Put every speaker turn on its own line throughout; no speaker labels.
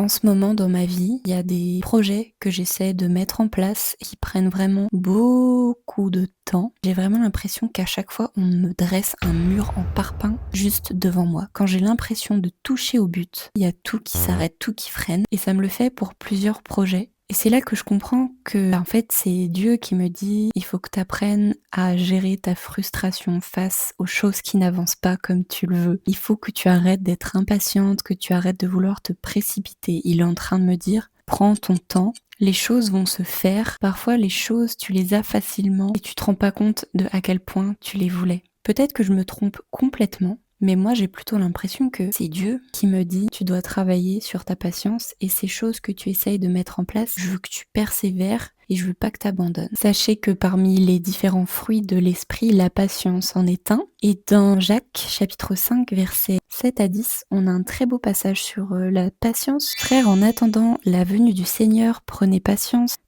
En ce moment dans ma vie, il y a des projets que j'essaie de mettre en place qui prennent vraiment beaucoup de temps. J'ai vraiment l'impression qu'à chaque fois, on me dresse un mur en parpaing juste devant moi. Quand j'ai l'impression de toucher au but, il y a tout qui s'arrête, tout qui freine et ça me le fait pour plusieurs projets. Et c'est là que je comprends que, en fait, c'est Dieu qui me dit: «Il faut que tu apprennes à gérer ta frustration face aux choses qui n'avancent pas comme tu le veux. Il faut que tu arrêtes d'être impatiente, que tu arrêtes de vouloir te précipiter». Il est en train de me dire: «Prends ton temps, les choses vont se faire. Parfois, les choses, tu les as facilement et tu te rends pas compte de à quel point tu les voulais». Peut-être que je me trompe complètement, mais moi, j'ai plutôt l'impression que c'est Dieu qui me dit: «Tu dois travailler sur ta patience et ces choses que tu essayes de mettre en place, je veux que tu persévères et je veux pas que tu abandonnes». Sachez que parmi les différents fruits de l'esprit, la patience en est un et dans Jacques chapitre 5 versets 7 à 10, on a un très beau passage sur, la patience. «Frères, en attendant la venue du Seigneur, prenez patience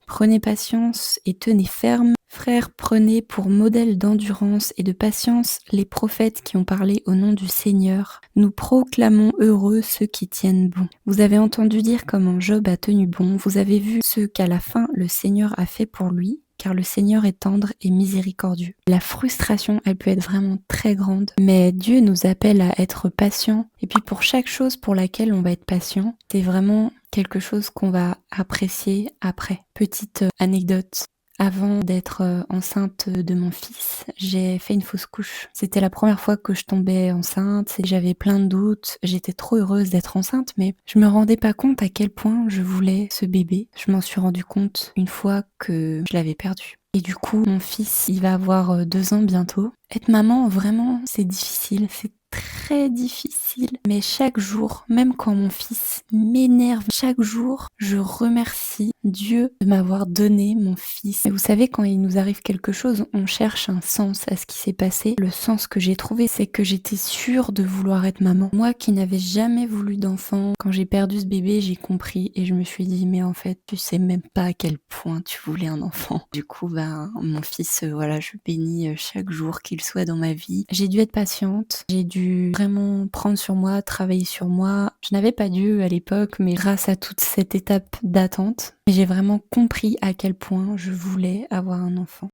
et tenez ferme. Frères, prenez pour modèle d'endurance et de patience les prophètes qui ont parlé au nom du Seigneur. Nous proclamons heureux ceux qui tiennent bon. Vous avez entendu dire comment Job a tenu bon, vous avez vu ce qu'à la fin le Seigneur a fait pour lui, car le Seigneur est tendre et miséricordieux». La frustration, elle peut être vraiment très grande, mais Dieu nous appelle à être patients. Et puis pour chaque chose pour laquelle on va être patient, c'est vraiment quelque chose qu'on va apprécier après. Petite anecdote. Avant d'être, enceinte de mon fils, j'ai fait une fausse couche. C'était la première fois que je tombais enceinte et j'avais plein de doutes. J'étais trop heureuse d'être enceinte, mais je me rendais pas compte à quel point je voulais ce bébé. Je m'en suis rendu compte une fois que je l'avais perdu. Et du coup, mon fils, il va avoir, 2 ans bientôt. Être maman, vraiment, c'est difficile, c'est très difficile. Mais chaque jour, même quand mon fils m'énerve, chaque jour, je remercie Dieu de m'avoir donné mon fils. Et vous savez, quand il nous arrive quelque chose, on cherche un sens à ce qui s'est passé. Le sens que j'ai trouvé, c'est que j'étais sûre de vouloir être maman. Moi qui n'avais jamais voulu d'enfant, quand j'ai perdu ce bébé, j'ai compris et je me suis dit: «Mais en fait, tu sais même pas à quel point tu voulais un enfant». Du coup, ben, mon fils, voilà, je bénis, chaque jour qu'il soit dans ma vie. J'ai dû être patiente, j'ai dû vraiment prendre sur moi, travailler sur moi. Je n'avais pas Dieu à l'époque, mais grâce à toute cette étape d'attente, j'ai vraiment compris à quel point je voulais avoir un enfant.